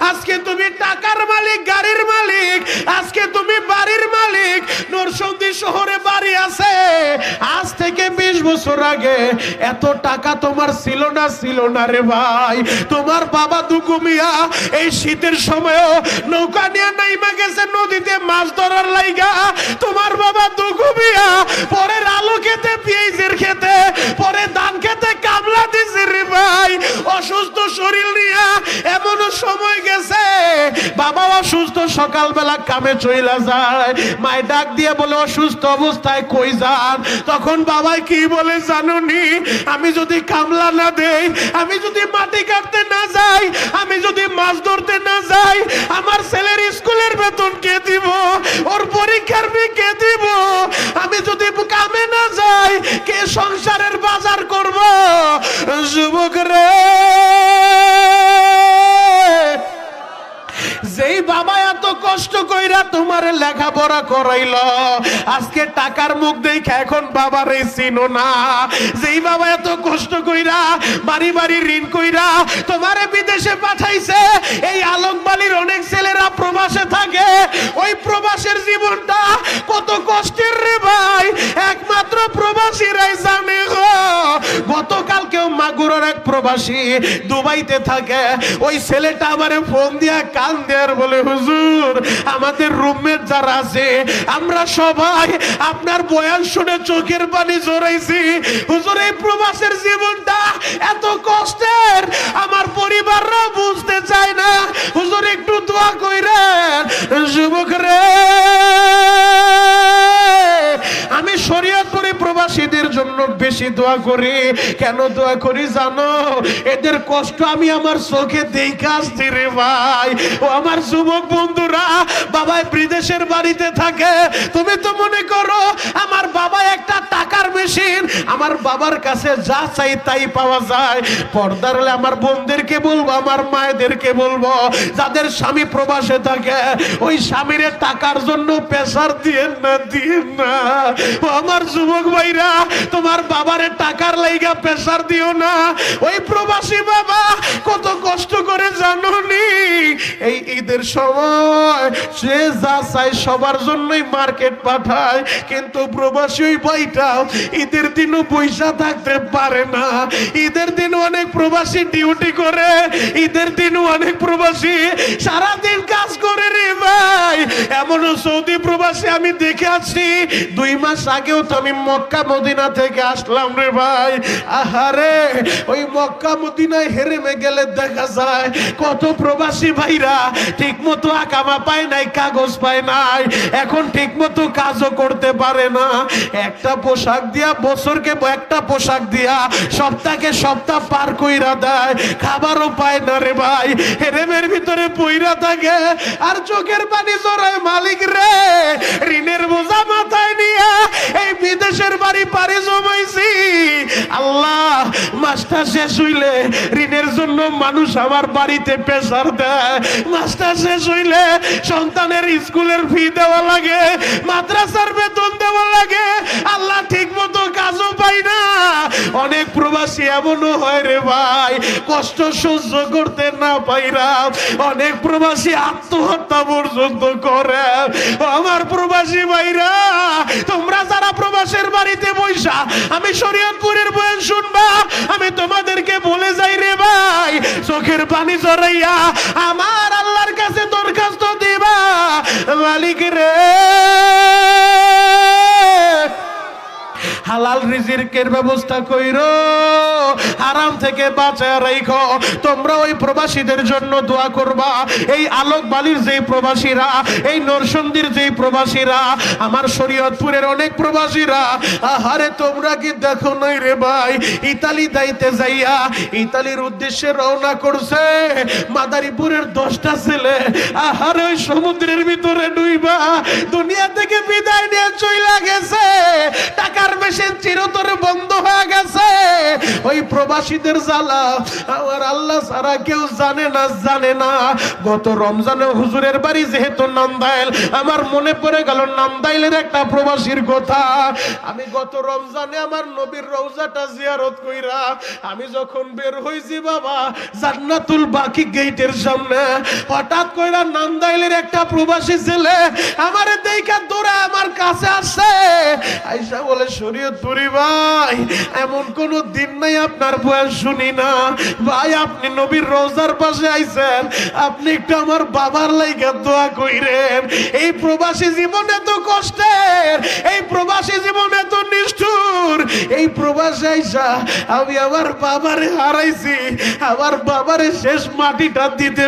আজকে তুমি টাকার মালিক, গাড়ির মালিক, আজকে তুমি বাড়ির মালিক। নরসিংদী শহরে বাড়ি আছে, আজ থেকে 20 বছর আগে এত টাকা তোমার ছিল না রে ভাই। তোমার বাবা দুগু মিয়া এই শীতের সময়ও নৌকা নিয়ে নাইমা গেছে নদীতে মাছ ধরার লাইগা। তোমার বাবা দুগু মিয়া পরে আলু খেতে, পেঁয়াজের খেতে, পরে ধান খেতে কামলা দিছে রে ভাই। অসুস্থ শরীর নিয়ে এমনও সময় গেছে বাবা অসুস্থ, সকালবেলা কামে চইলা যায়, মায় ডাক দিয়ে বলে অসুস্থ অবস্থায় কই যান? তখন বাবাই কি বলে জানুনি? আমি যদি কামলা না দেই, আমি যদি মাটি কাটতে না যাই, আমি যদি মাছ ধরতে না যাই, আমার ছেলের স্কুলের বেতন কে দিব? ওর পরীক্ষার ফি কে দিব? আমি যদি কামে না যাই, কে সংসারের বাজার করব? যুবক রে, যেই বাবা এত কষ্ট কইরা তোমার লেখাপড়া করাইল, আজকে টাকার মুখ দেখে এখন বাবারে চিনো না। যেই বাবা এত কষ্ট কইরা বাড়ি বাড়ি ঋণ কইরা তোমারে বিদেশে পাঠাইছে, এই আলোকবালির অনেক ছেলেরা প্রবাসে থাকে। ওই প্রবাসের জীবনটা কত কষ্টের রে ভাই, একমাত্র প্রবাসীরাই জানে গো। গতকাল কেউ মাগুরার এক প্রবাসী দুবাইতে থাকে, ওই ছেলেটা আমারে ফোন দিয়া কান দেয়ার বলে, হুজুর আমাদের রুমমেট যারা আছে আমরা সবাই আপনার বয়ান শুনে চোখের পানি জড়াইছি। হুজুর এই প্রবাসের জীবনটা এত কষ্টের, আমার পরিবাররা বুঝতে চায় না। হুজুর একটু দোয়া কইরেন। যুবক রে, আমি শরীয়তপুরে প্রবাসীদের জন্য বেশি দোয়া করি। কেন দোয়া করি জানো? এদের কষ্ট আমি আমার চোখে দেখে আসছি রে ভাই। ও আমার যুবক বন্ধুরা, বাবা বিদেশের বাড়িতে থাকে, তুমি তো মনে করো আমার বাবা একটা টাকার মেশিন, আমার বাবার কাছে যা চাই তাই পাওয়া যায়। পর্দার হলে আমার বোনদেরকে বলবো, আমার মায়েদেরকে বলবো, যাদের স্বামী প্রবাসে থাকে, ওই স্বামীর টাকার জন্য প্রেসার দিয়েন না। ও আমার যুবক ভাইরা, তোমার বাবারে টাকার লাইগা প্রেসার দিও না। ওই প্রবাসী বাবা কত কষ্ট করে জানোনি? এই ঈদের সময় সে যা চায় সবার জন্যই মার্কেট পাঠায়, কিন্তু প্রবাসী ওই ভাইটা ঈদের দিনও পয়সা থাকতে পারে না। ঈদের দিন অনেক প্রবাসী ডিউটি করে, ঈদের দিনও অনেক প্রবাসী সারাদিন কাজ করে রে ভাই। এমনও সৌদি প্রবাসী আমি দেখে আসছি, 2 মাস আগেও তো আমি মক্কা মদিনা থেকে আসলাম রে ভাই। আহারে, ওই মক্কা মদিনায় হেরেমে গেলে দেখা যায় কত প্রবাসী ভাইরা ঠিক মতো আকামা পায় নাই, কাগজ পায় নাই, এখন ঠিক মতো কাজও করতে পারে না। একটা পোশাক দিয়া বছরকে একটা পোশাক দিয়া সপ্তাহকে সপ্তাহ পার কইরা দেয়, খাবারও পায় না রে ভাই। হেরেমের ভিতরে পইরা থাকে আর চোখের পানি জড়ায়। মালিক রে, ঋণের বোঝা মাথায় নিয়ে এই বিদেশের বাড়ি পাড়ি জমাইছি। আল্লাহ, মাসটা শেষ হইলে ঋণের জন্য মানুষ আমার বাড়িতে প্রেসার দেয়, মাসটা শেষ হইলে সন্তানের স্কুলের ফি দেওয়া লাগে, মাদ্রাসার বেতন দেওয়া লাগে। আল্লাহ, ঠিক মতো কাজও পাই না। অনেক প্রবাসী এমনও হয় রে ভাই, কষ্ট সহ্য করতে না পাইরা অনেক প্রবাসী আত্মহত্যা পর্যন্ত করে। আমার প্রবাসী ভাইরা, তোমরা যারা প্রবাসের বাড়িতে বৈশা আমি শরীয়তপুরের বয়ান শুনবা, আমি তোমাদেরকে বলে যাই রে ভাই, চোখের পানি জড়াইয়া আমার আল্লাহর কাছে দরখাস্ত দিবা, মালিক রে হালাল রিজিকের ব্যবস্থা কইরো, হারাম থেকে বাঁচায় রাখো। তোমরা ওই প্রবাসীদের জন্য দোয়া করবা। এই আলোক বালির যেই প্রবাসীরা, এই নরসিংদীর যেই প্রবাসীরা, আমার শরীয়তপুরের অনেক প্রবাসীরা, আহারে তোমরা কি দেখো নাই রে ভাই, ইতালি যাইতে যাইয়া ইতালির উদ্দেশ্যে রওনা করছে মাদারীপুরের 10টা ছেলে। আহারে ওই সমুদ্রের ভিতরে ডুইবা দুনিয়া থেকে বিদায় নিয়ে চইলা গেছে। টাকার মেশিন ছিল চিরতরে বন্ধ হয়ে গেছে। ওই প্রবাসীদের জ্বালা আমার আল্লাহ ছাড়া কেউ জানে না। গত রমজানে হুজুরের বাড়ি যেহেতু নান্দাইল, আমার মনে পড়ে গেল নান্দাইলের একটা প্রবাসীর কথা। আমি গত রমজানে আমার নবীর রওজাটা জিয়ারত কইরা আমি যখন বের হইছি বাবা জান্নাতুল বাকি গেটের সামনে, হঠাৎ কইরা নান্দাইলের একটা প্রবাসী ছেলে আমারে দেখা দৌড়া আমার কাছে আসছে, আইসা বলে শরীয়তপুরি ভাই এমন কোন দিন নাই আপনার বয়ান শুনি না ভাই, আপনি নবীর রওজার পাশে আইছেন, আপনি একটু আমার বাবার লাইগা দোয়া কইরেন। এই প্রবাসী জীবন এত কষ্টের, এই প্রবাসী জীবন এত নিষ্ঠুর, এই প্রবাসে আইসা আমি আমার বাবারে হারাইছি, আমার বাবারে শেষ মাটিটা দিতে